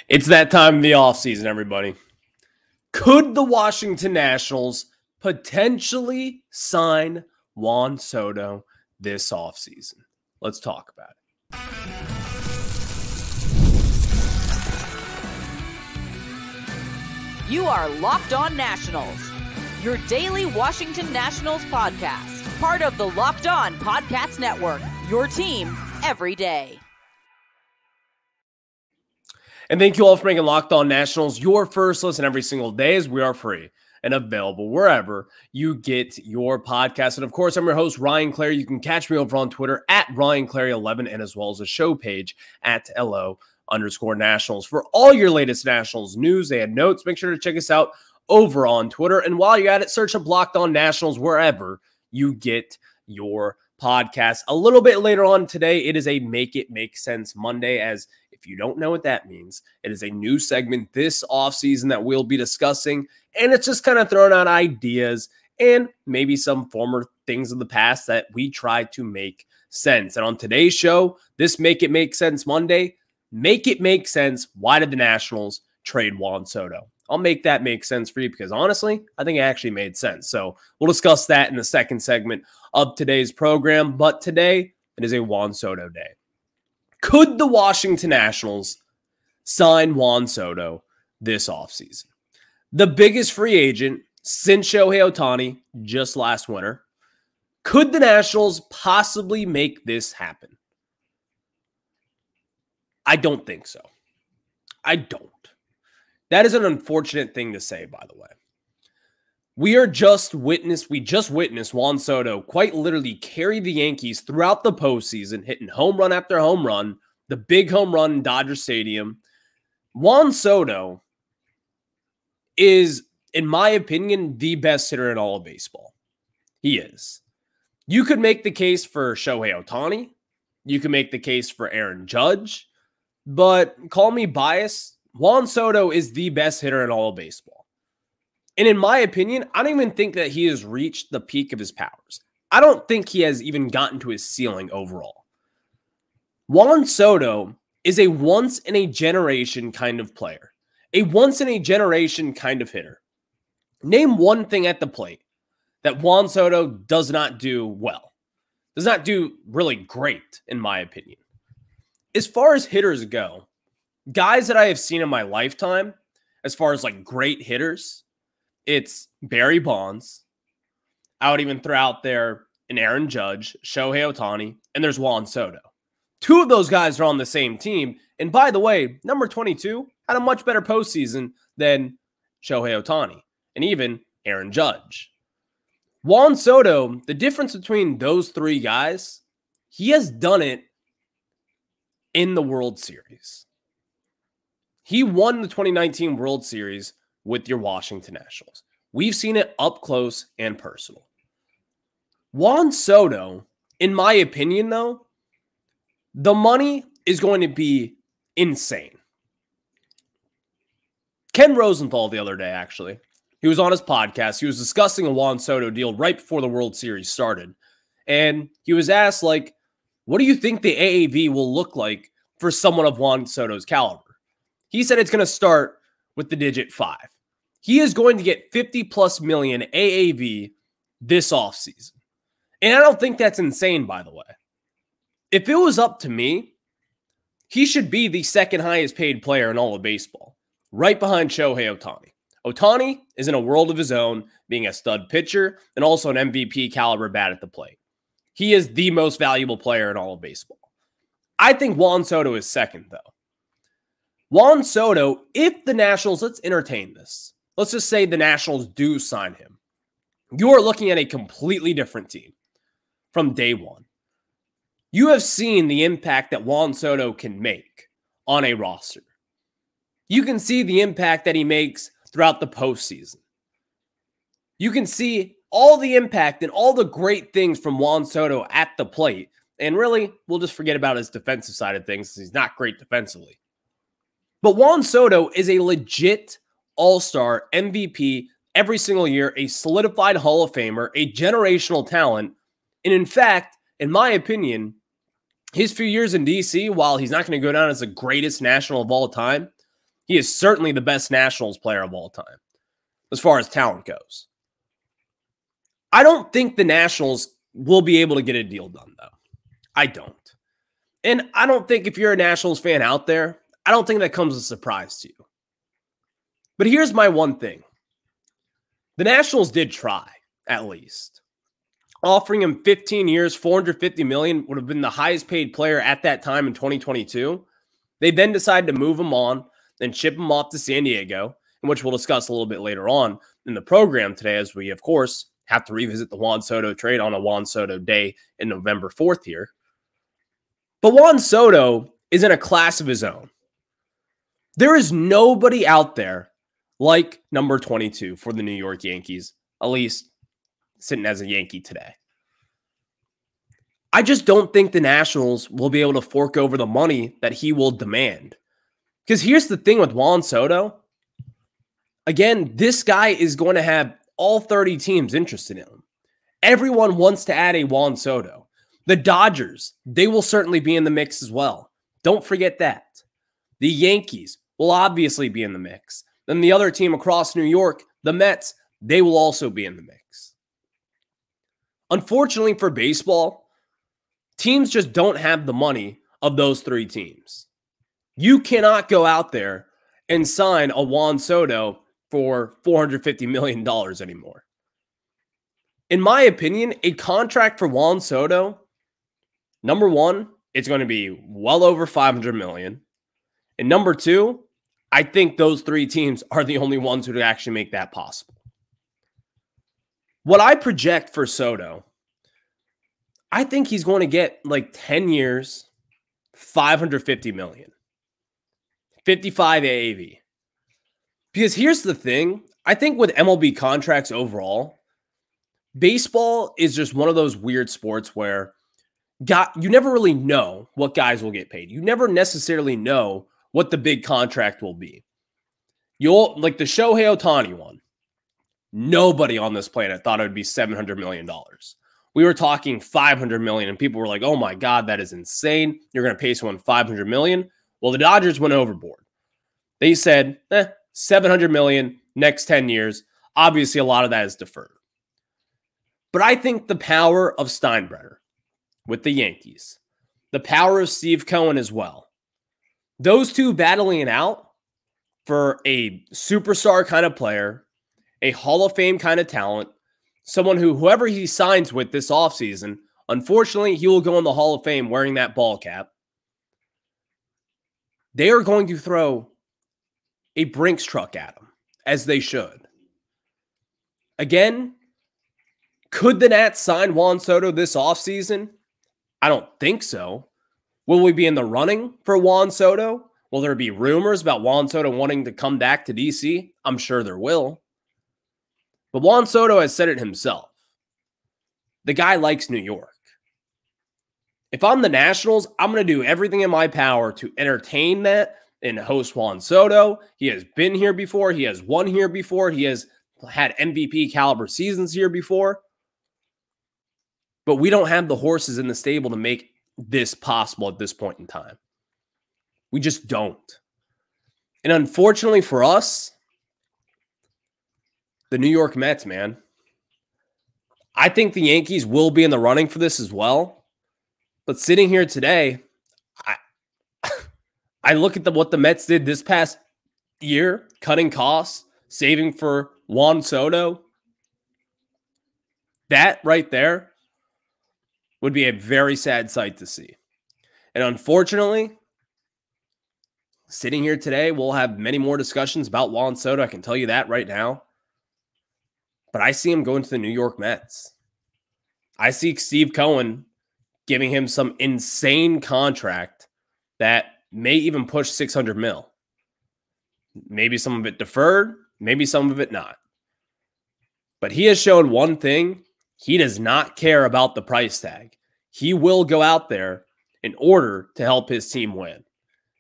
It's that time of the offseason, everybody. Could the Washington Nationals potentially sign Juan Soto this offseason? Let's talk about it. You are Locked On Nationals, your daily Washington Nationals podcast, part of the Locked On Podcast Network, your team every day. And thank you all for making Locked On Nationals your first listen every single day, as we are free and available wherever you get your podcast. And of course, I'm your host, Ryan Clary. You can catch me over on Twitter at RyanClary11 and as well as a show page at LO_Nationals. For all your latest Nationals news and notes, make sure to check us out over on Twitter. And while you're at it, search up Locked On Nationals wherever you get your podcast. A little bit later on today, it is a Make It Make Sense Monday, as if you don't know what that means, it is a new segment this offseason that we'll be discussing, and it's just kind of throwing out ideas and maybe some former things of the past that we try to make sense. And on today's show, this Make It Make Sense Monday, make it make sense. Why did the Nationals trade Juan Soto? I'll make that make sense for you because honestly, I think it actually made sense. So we'll discuss that in the second segment of today's program. But today, it is a Juan Soto day. Could the Washington Nationals sign Juan Soto this offseason? The biggest free agent since Shohei Ohtani just last winter. Could the Nationals possibly make this happen? I don't think so. I don't. That is an unfortunate thing to say, by the way. We just witnessed Juan Soto quite literally carry the Yankees throughout the postseason, hitting home run after home run, the big home run in Dodger Stadium. Juan Soto is, in my opinion, the best hitter in all of baseball. He is. You could make the case for Shohei Ohtani. You could make the case for Aaron Judge. But call me biased, Juan Soto is the best hitter in all of baseball. And in my opinion, I don't even think that he has reached the peak of his powers. I don't think he has even gotten to his ceiling overall. Juan Soto is a once-in-a-generation kind of player, a once-in-a-generation kind of hitter. Name one thing at the plate that Juan Soto does not do well, does not do really great, in my opinion. As far as hitters go, guys that I have seen in my lifetime, as far as like great hitters, it's Barry Bonds. I would even throw out there an Aaron Judge, Shohei Ohtani, and there's Juan Soto. Two of those guys are on the same team. And by the way, number 22 had a much better postseason than Shohei Ohtani and even Aaron Judge. Juan Soto, the difference between those three guys, he has done it in the World Series. He won the 2019 World Series with your Washington Nationals. We've seen it up close and personal. Juan Soto, in my opinion, though, the money is going to be insane. Ken Rosenthal the other day, actually, he was on his podcast. He was discussing a Juan Soto deal right before the World Series started. And he was asked, like, what do you think the AAV will look like for someone of Juan Soto's caliber? He said it's going to start with the digit 5. He is going to get 50+ million AAV this offseason. And I don't think that's insane, by the way. If it was up to me, he should be the second highest paid player in all of baseball, right behind Shohei Ohtani. Ohtani is in a world of his own, being a stud pitcher and also an MVP caliber bat at the plate. He is the most valuable player in all of baseball. I think Juan Soto is second, though. Juan Soto, if the Nationals, let's entertain this. Let's just say the Nationals do sign him. You are looking at a completely different team from day one. You have seen the impact that Juan Soto can make on a roster. You can see the impact that he makes throughout the postseason. You can see all the impact and all the great things from Juan Soto at the plate. And really, we'll just forget about his defensive side of things because he's not great defensively. But Juan Soto is a legit all-star MVP every single year, a solidified Hall of Famer, a generational talent. And in fact, in my opinion, his few years in DC, while he's not going to go down as the greatest National of all time, He is certainly the best Nationals player of all time, as far as talent goes. I don't think the Nationals will be able to get a deal done, though. I don't. And I don't think if you're a Nationals fan out there, I don't think that comes as a surprise to you. But here's my one thing. The Nationals did try, at least. Offering him 15 years, $450 million would have been the highest paid player at that time in 2022. They then decided to move him on and ship him off to San Diego, in which we'll discuss a little bit later on in the program today, as we, of course, have to revisit the Juan Soto trade on a Juan Soto day in November 4th here. But Juan Soto is in a class of his own. There is nobody out there like number 22 for the New York Yankees, at least sitting as a Yankee today. I just don't think the Nationals will be able to fork over the money that he will demand. Because here's the thing with Juan Soto. Again, this guy is going to have all 30 teams interested in him. Everyone wants to add a Juan Soto. The Dodgers, they will certainly be in the mix as well. Don't forget that. The Yankees will obviously be in the mix. Then the other team across New York, the Mets, they will also be in the mix. Unfortunately for baseball, teams just don't have the money of those three teams. You cannot go out there and sign a Juan Soto for $450 million anymore. In my opinion, a contract for Juan Soto, number one, it's going to be well over $500 million. And number two, I think those three teams are the only ones who could actually make that possible. What I project for Soto, I think he's going to get like 10 years, $550 million, 55 AAV. Because here's the thing, I think with MLB contracts overall, baseball is just one of those weird sports where you never really know what guys will get paid. You never necessarily know what the big contract will be. You'll like the Shohei Ohtani one. Nobody on this planet thought it would be $700 million. We were talking $500 million, and people were like, oh my God, that is insane. You're going to pay someone $500 million? Well, the Dodgers went overboard. They said, $700 million, next 10 years. Obviously, a lot of that is deferred. But I think the power of Steinbrenner with the Yankees, the power of Steve Cohen as well, those two battling it out for a superstar kind of player, a Hall of Fame kind of talent, someone who, whoever he signs with this offseason, unfortunately, he will go in the Hall of Fame wearing that ball cap. They are going to throw a Brinks truck at him, as they should. Again, could the Nats sign Juan Soto this offseason? I don't think so. Will we be in the running for Juan Soto? Will there be rumors about Juan Soto wanting to come back to DC? I'm sure there will. But Juan Soto has said it himself. The guy likes New York. If I'm the Nationals, I'm going to do everything in my power to entertain that and host Juan Soto. He has been here before. He has won here before. He has had MVP caliber seasons here before. But we don't have the horses in the stable to make this possible at this point in time. We just don't. And unfortunately for us, the New York Mets, man, I think the Yankees will be in the running for this as well. But sitting here today, I look at what the Mets did this past year, cutting costs, saving for Juan Soto. That right there would be a very sad sight to see. And unfortunately, sitting here today, we'll have many more discussions about Juan Soto. I can tell you that right now. But I see him going to the New York Mets. I see Steve Cohen giving him some insane contract that may even push $600 million. Maybe some of it deferred, maybe some of it not. But he has shown one thing. He does not care about the price tag. He will go out there in order to help his team win.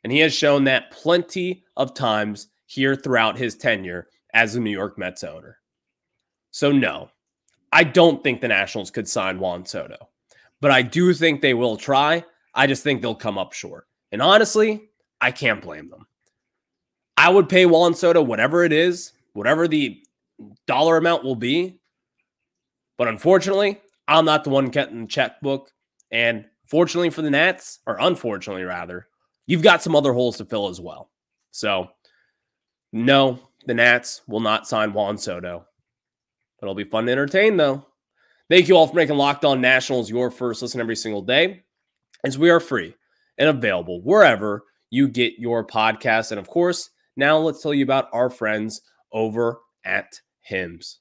And he has shown that plenty of times here throughout his tenure as a New York Mets owner. So no, I don't think the Nationals could sign Juan Soto. But I do think they will try. I just think they'll come up short. And honestly, I can't blame them. I would pay Juan Soto whatever it is, whatever the dollar amount will be. But unfortunately, I'm not the one getting the checkbook. And fortunately for the Nats, or unfortunately rather, you've got some other holes to fill as well. So, no, the Nats will not sign Juan Soto. It'll be fun to entertain, though. Thank you all for making Locked On Nationals your first listen every single day, as we are free and available wherever you get your podcasts. And of course, now let's tell you about our friends over at Hims.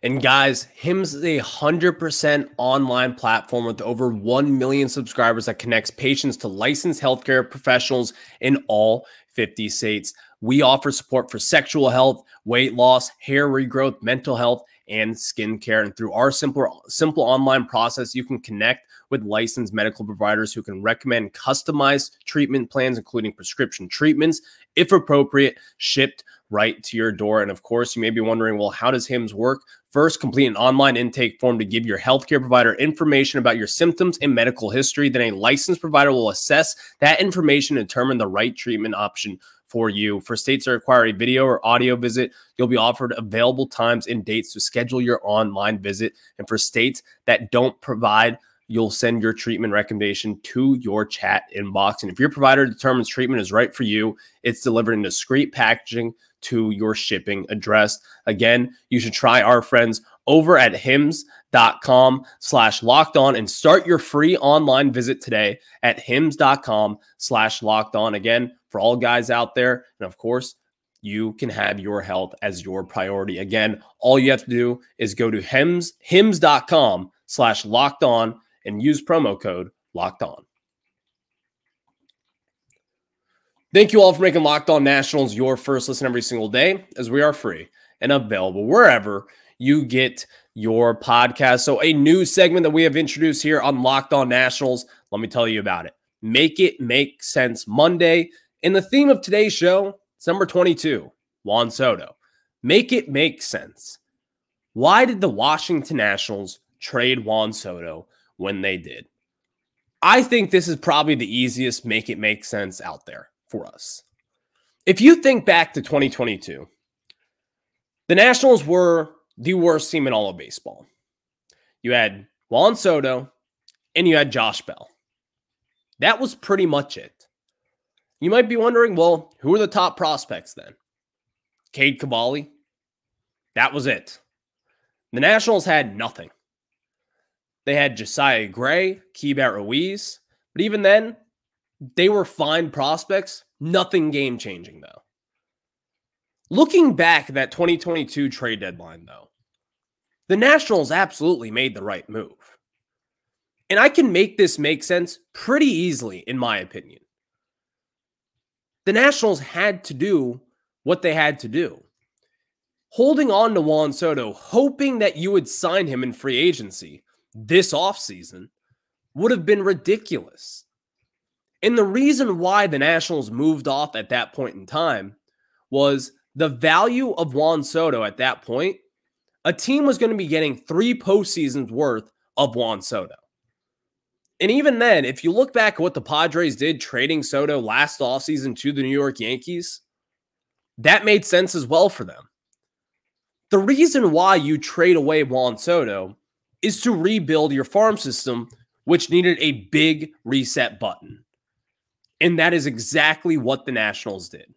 And guys, Hims is a 100% online platform with over 1 million subscribers that connects patients to licensed healthcare professionals in all 50 states. We offer support for sexual health, weight loss, hair regrowth, mental health, and skincare. And through our simple online process, you can connect with licensed medical providers who can recommend customized treatment plans, including prescription treatments, if appropriate, shipped right to your door. And of course, you may be wondering, well, how does Hims work? First, complete an online intake form to give your healthcare provider information about your symptoms and medical history. Then a licensed provider will assess that information and determine the right treatment option for you. For states that require a video or audio visit, you'll be offered available times and dates to schedule your online visit. And for states that don't provide, you'll send your treatment recommendation to your chat inbox. And if your provider determines treatment is right for you, it's delivered in discreet packaging to your shipping address. Again, you should try our friends over at hims.com/lockedon and start your free online visit today at hims.com/lockedon. Again, for all guys out there, and of course, you can have your health as your priority. Again, all you have to do is go to hims.com/lockedon and use promo code LOCKEDON. Thank you all for making Locked On Nationals your first listen every single day, as we are free and available wherever you get your podcast. So a new segment that we have introduced here on Locked On Nationals, let me tell you about it. Make It Make Sense Monday. And the theme of today's show, it's number 22, Juan Soto. Make it make sense. Why did the Washington Nationals trade Juan Soto when they did? I think this is probably the easiest make it make sense out there for us. If you think back to 2022, the Nationals were the worst team in all of baseball. You had Juan Soto and you had Josh Bell. That was pretty much it. You might be wondering, well, who are the top prospects then? Cade Cavalli? That was it. The Nationals had nothing. They had Josiah Gray, Keibert Ruiz, but even then, they were fine prospects. Nothing game-changing, though. Looking back at that 2022 trade deadline, though, the Nationals absolutely made the right move. And I can make this make sense pretty easily, in my opinion. The Nationals had to do what they had to do. Holding on to Juan Soto, hoping that you would sign him in free agency this offseason, would have been ridiculous. And the reason why the Nationals moved off at that point in time was the value of Juan Soto at that point. A team was going to be getting 3 postseasons worth of Juan Soto. And even then, if you look back at what the Padres did trading Soto last offseason to the New York Yankees, that made sense as well for them. The reason why you trade away Juan Soto is to rebuild your farm system, which needed a big reset button. And that is exactly what the Nationals did.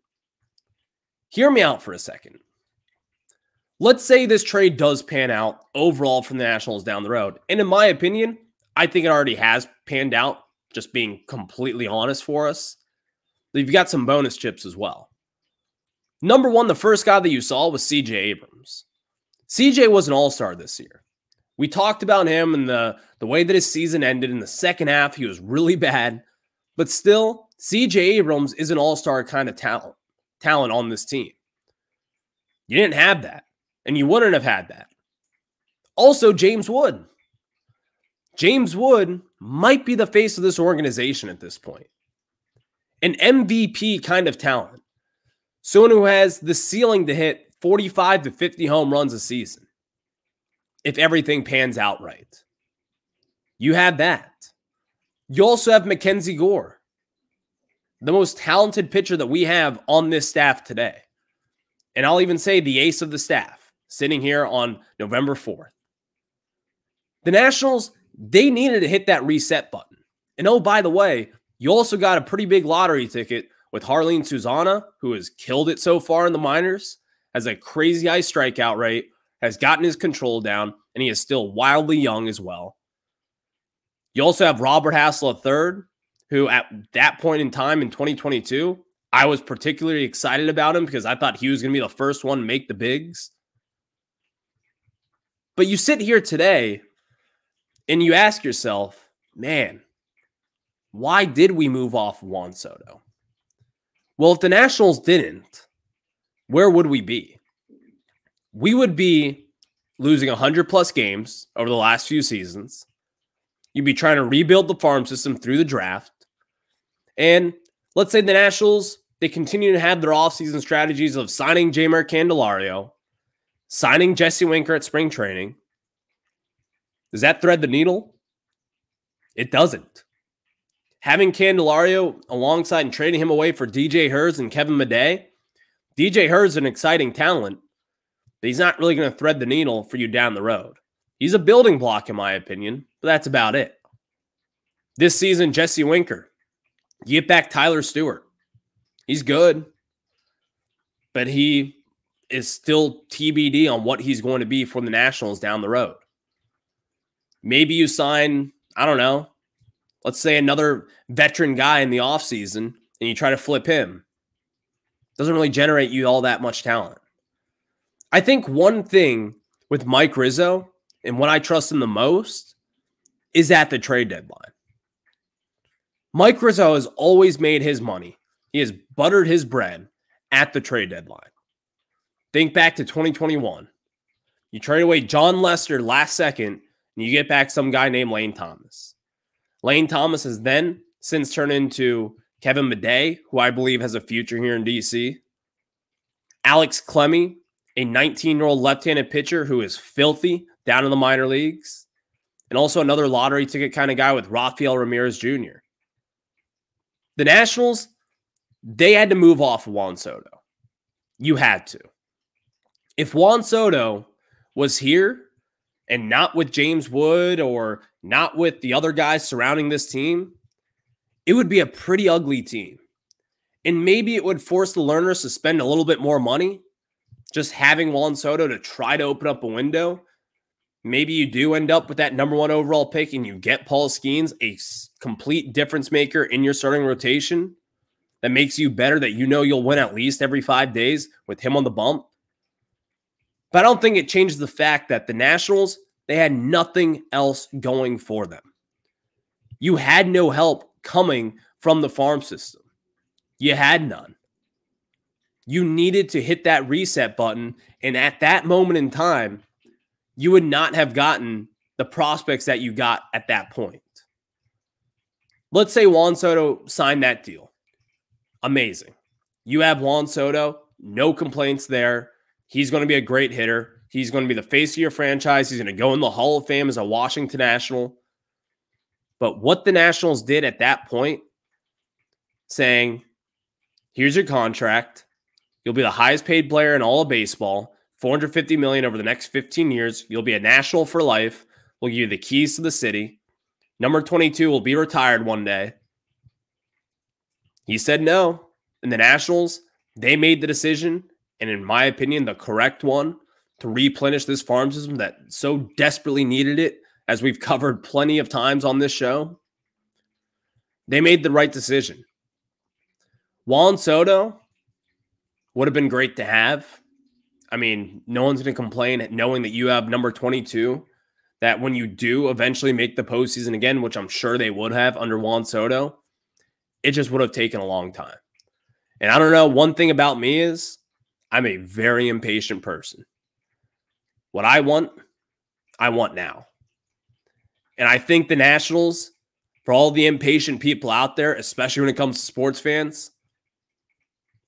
Hear me out for a second. Let's say this trade does pan out overall from the Nationals down the road. And in my opinion, I think it already has panned out, just being completely honest for us. You've got some bonus chips as well. Number one, the first guy that you saw was CJ Abrams. CJ was an all-star this year. We talked about him and the way that his season ended. In the second half, he was really bad. But still, CJ Abrams is an all-star kind of talent on this team. You didn't have that, and you wouldn't have had that. Also, James Wood. James Wood might be the face of this organization at this point. An MVP kind of talent. Someone who has the ceiling to hit 45 to 50 home runs a season, if everything pans out right. You have that. You also have Mackenzie Gore. the most talented pitcher that we have on this staff today. And I'll even say the ace of the staff, sitting here on November 4th. The Nationals, they needed to hit that reset button. And oh, by the way, you also got a pretty big lottery ticket with Harleen Susana, who has killed it so far in the minors, has a crazy high strikeout rate, has gotten his control down, and he is still wildly young as well. You also have Robert Hassel III, who at that point in time in 2022, I was particularly excited about him because I thought he was going to be the first one to make the bigs. But you sit here today and you ask yourself, man, why did we move off Juan Soto? Well, if the Nationals didn't, where would we be? We would be losing 100-plus games over the last few seasons. You'd be trying to rebuild the farm system through the draft. And let's say the Nationals, they continue to have their offseason strategies of signing Jeimer Candelario, signing Jesse Winker at spring training. Does that thread the needle? It doesn't. Having Candelario alongside and trading him away for DJ Hurts and Kevin Madej, DJ Hurts is an exciting talent, but he's not really going to thread the needle for you down the road. He's a building block, in my opinion, but that's about it. This season, Jesse Winker, you get back Tyler Stewart. He's good, but he is still TBD on what he's going to be for the Nationals down the road. Maybe you sign, I don't know, let's say another veteran guy in the offseason and you try to flip him. Doesn't really generate you all that much talent. I think one thing with Mike Rizzo and what I trust him the most is at the trade deadline. Mike Rizzo has always made his money. He has buttered his bread at the trade deadline. Think back to 2021. You trade away John Lester last second, and you get back some guy named Lane Thomas. Lane Thomas has then since turned into Kevin Madej, who I believe has a future here in D.C. Alex Clemmie, a 19-year-old left-handed pitcher who is filthy down in the minor leagues. And also another lottery ticket kind of guy with Rafael Ramirez Jr. The Nationals, they had to move off Juan Soto. You had to. If Juan Soto was here and not with James Wood or not with the other guys surrounding this team, it would be a pretty ugly team. And maybe it would force the learners to spend a little bit more money. Just having Juan Soto to try to open up a window. Maybe you do end up with that #1 overall pick and you get Paul Skeens, a complete difference maker in your starting rotation that makes you better, that you know you'll win at least every 5 days with him on the bump. But I don't think it changes the fact that the Nationals, they had nothing else going for them. You had no help coming from the farm system. You had none. You needed to hit that reset button, and at that moment in time, you would not have gotten the prospects that you got at that point. Let's say Juan Soto signed that deal. Amazing. You have Juan Soto, no complaints there. He's going to be a great hitter. He's going to be the face of your franchise. He's going to go in the Hall of Fame as a Washington National. But what the Nationals did at that point, saying, here's your contract. You'll be the highest paid player in all of baseball, $450 million over the next 15 years. You'll be a National for life. We'll give you the keys to the city. Number 22 will be retired one day. He said no. And the Nationals, they made the decision, and in my opinion, the correct one, to replenish this farm system that so desperately needed it, as we've covered plenty of times on this show. They made the right decision. Juan Soto would have been great to have. I mean, no one's going to complain knowing that you have number 22, that when you do eventually make the postseason again, which I'm sure they would have under Juan Soto, it just would have taken a long time. And I don't know, one thing about me is I'm a very impatient person. What I want now. And I think the Nationals, for all the impatient people out there, especially when it comes to sports fans,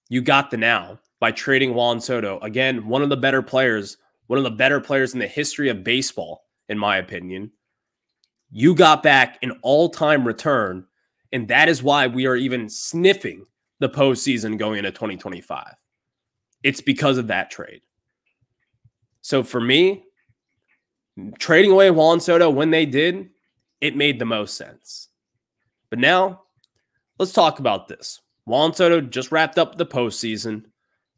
you got the now by trading Juan Soto. Again, one of the better players in the history of baseball, in my opinion. You got back an all-time return And that is why we are even sniffing the postseason going into 2025. It's because of that trade. So for me, trading away Juan Soto when they did, it made the most sense. But now, let's talk about this. Juan Soto just wrapped up the postseason.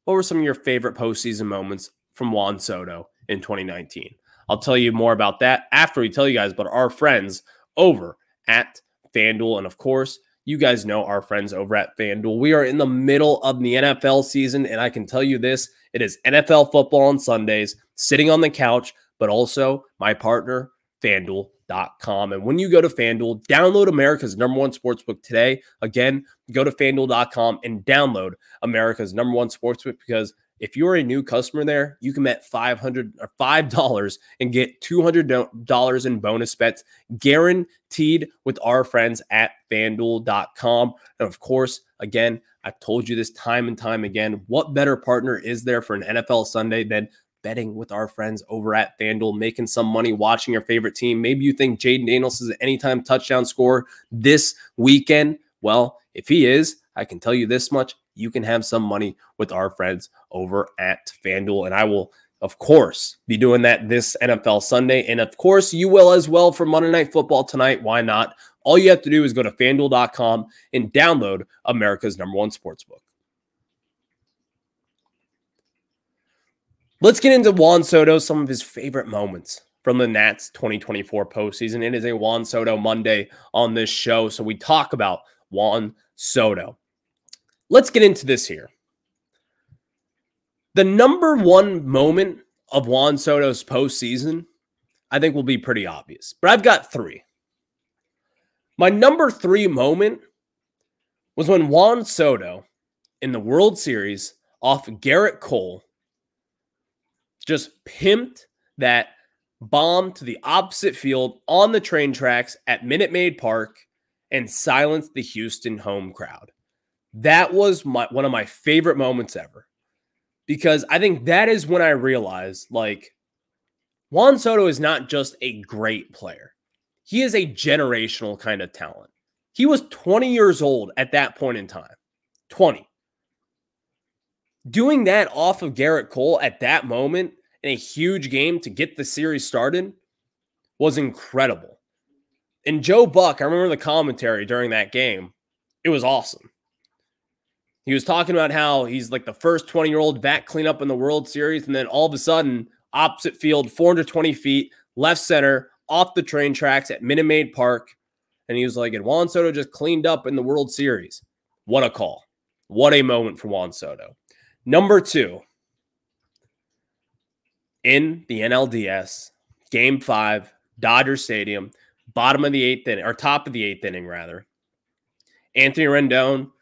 What were some of your favorite postseason moments from Juan Soto in 2019? I'll tell you more about that after we tell you guys about our friends over at FanDuel. And of course, you guys know our friends over at FanDuel. We are in the middle of the NFL season, and I can tell you this, it is NFL football on Sundays, sitting on the couch, but also my partner, FanDuel.com. And when you go to FanDuel, download America's #1 sportsbook today. Again, go to FanDuel.com and download America's #1 sportsbook, because if you're a new customer there, you can bet $5 and get $200 in bonus bets guaranteed with our friends at FanDuel.com. And of course, again, I've told you this time and time again, what better partner is there for an NFL Sunday than betting with our friends over at FanDuel, making some money watching your favorite team? Maybe you think Jaden Daniels is an anytime touchdown scorer this weekend. Well, if he is, I can tell you this much, you can have some money with our friends over at FanDuel. And I will, of course, be doing that this NFL Sunday. And of course, you will as well for Monday Night Football tonight. Why not? All you have to do is go to FanDuel.com and download America's #1 sportsbook. Let's get into Juan Soto, some of his favorite moments from the Nats 2024 postseason. It is a Juan Soto Monday on this show, so we talk about Juan Soto. Let's get into this here. The #1 moment of Juan Soto's postseason, I think, will be pretty obvious, but I've got three. My #3 moment was when Juan Soto in the World Series off Garrett Cole just pimped that bomb to the opposite field on the train tracks at Minute Maid Park and silenced the Houston home crowd. That was one of my favorite moments ever, because I think that is when I realized, like, Juan Soto is not just a great player. He is a generational kind of talent. He was 20 years old at that point in time. 20. Doing that off of Garrett Cole at that moment in a huge game to get the series started was incredible. And Joe Buck, I remember the commentary during that game. It was awesome. He was talking about how he's like the first 20-year-old bat cleanup in the World Series, and then all of a sudden, opposite field, 420 feet, left center, off the train tracks at Minute Maid Park. And he was like, and Juan Soto just cleaned up in the World Series. What a call. What a moment for Juan Soto. #2, in the NLDS, Game 5, Dodger Stadium, bottom of the 8th inning, or top of the 8th inning, rather. Anthony Rendon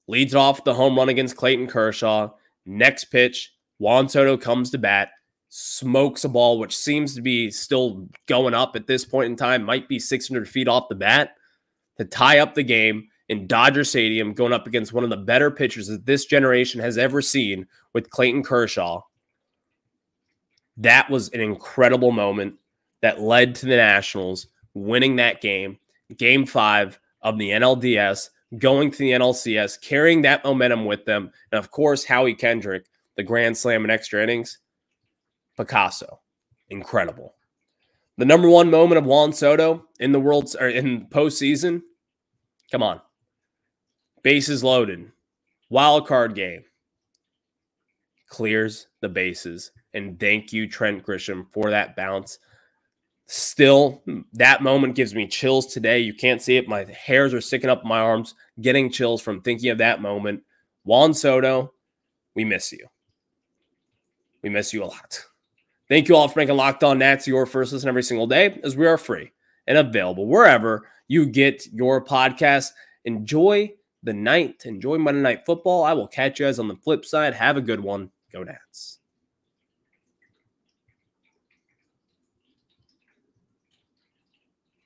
leads off the home run against Clayton Kershaw. Next pitch, Juan Soto comes to bat, smokes a ball, which seems to be still going up at this point in time, might be 600 feet off the bat, to tie up the game in Dodger Stadium, going up against one of the better pitchers that this generation has ever seen with Clayton Kershaw. That was an incredible moment that led to the Nationals winning that game, Game 5 of the NLDS, going to the NLCS, carrying that momentum with them. And of course, Howie Kendrick, the grand slam in extra innings, Picasso, incredible. The #1 moment of Juan Soto in the in postseason, come on, bases loaded, wild card game, clears the bases, and thank you, Trent Grisham, for that bounce. Still, that moment gives me chills today. You can't see it. My hairs are sticking up my arms, getting chills from thinking of that moment. Juan Soto, we miss you. We miss you a lot. Thank you all for making Locked On Nats your first listen every single day, as we are free and available wherever you get your podcast. Enjoy the night. Enjoy Monday Night Football. I will catch you guys on the flip side. Have a good one. Go Nats.